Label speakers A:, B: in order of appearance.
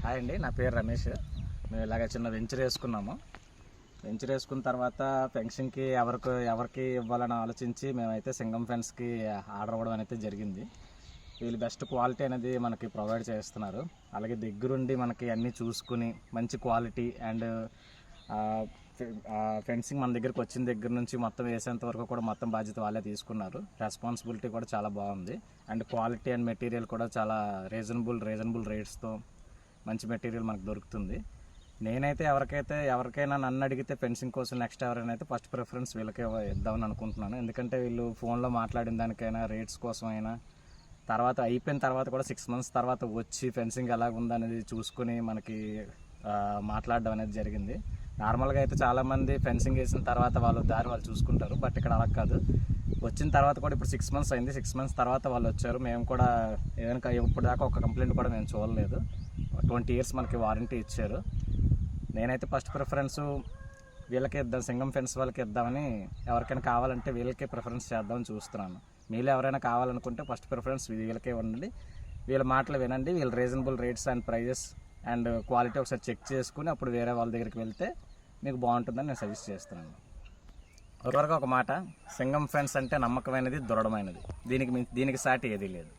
A: Hi అండి, నా పేరు రమేష్. మేము ఇలాగ చిన్న వెంచర్ వేసుకున్నాము. వెంచర్ వేసుకున్న తర్వాత ఫెన్సింగ్కి ఎవరికి ఇవ్వాలని ఆలోచించి మేమైతే సింగం ఫెన్స్కి ఆర్డర్ ఇవ్వడం అనేది జరిగింది. వీళ్ళు బెస్ట్ క్వాలిటీ అనేది మనకి ప్రొవైడ్ చేస్తున్నారు. అలాగే దగ్గరుండి మనకి అన్నీ చూసుకుని మంచి క్వాలిటీ అండ్ ఫెన్సింగ్ మన దగ్గరికి వచ్చిన దగ్గర నుంచి మొత్తం వేసేంత వరకు కూడా మొత్తం బాధ్యత వాళ్ళే తీసుకున్నారు. రెస్పాన్సిబిలిటీ కూడా చాలా బాగుంది అండ్ క్వాలిటీ అండ్ మెటీరియల్ కూడా చాలా రీజనబుల్ రేట్స్తో మంచి మెటీరియల్ మనకు దొరుకుతుంది. నేనైతే ఎవరికైనా నన్ను అడిగితే ఫెన్సింగ్ కోసం నెక్స్ట్ ఎవరైనా అయితే ఫస్ట్ ప్రిఫరెన్స్ వీళ్ళకే ఇద్దామని అనుకుంటున్నాను. ఎందుకంటే వీళ్ళు ఫోన్లో మాట్లాడిన దానికైనా రేట్స్ కోసం అయినా తర్వాత అయిపోయిన తర్వాత కూడా 6 months తర్వాత వచ్చి ఫెన్సింగ్ ఎలాగ ఉందనేది చూసుకుని మనకి మాట్లాడడం అనేది జరిగింది. నార్మల్గా అయితే చాలామంది ఫెన్సింగ్ వేసిన తర్వాత వాళ్ళు చూసుకుంటారు, బట్ ఇక్కడ అలా కాదు. వచ్చిన తర్వాత కూడా ఇప్పుడు 6 months అయింది. 6 months తర్వాత వాళ్ళు వచ్చారు. మేము కూడా ఏదైనా ఇప్పుడు దాకా ఒక కంప్లైంట్ కూడా మేము చూడలేదు. 20 years మనకి వారంటీ ఇచ్చారు. నేనైతే ఫస్ట్ ప్రిఫరెన్స్ వీళ్ళకే ఇద్దాం, సింగం ఫెన్స్ వాళ్ళకి ఇద్దామని, ఎవరికైనా కావాలంటే వీళ్ళకే ప్రిఫరెన్స్ చేద్దామని చూస్తున్నాను. మీరు ఎవరైనా కావాలనుకుంటే ఫస్ట్ ప్రిఫరెన్స్ వీళ్ళకే ఉండండి. వీళ్ళ మాటలు వినండి. వీళ్ళ reasonable rates and prices and quality ఒకసారి చెక్ చేసుకుని అప్పుడు వేరే వాళ్ళ దగ్గరికి వెళ్తే మీకు బాగుంటుందని నేను సజెస్ట్ చేస్తున్నాను. ఒకవరకు ఒక మాట, సింగం ఫెన్స్ అంటే నమ్మకమైనది, దృఢమైనది. దీనికి సాటి ఏదీ లేదు.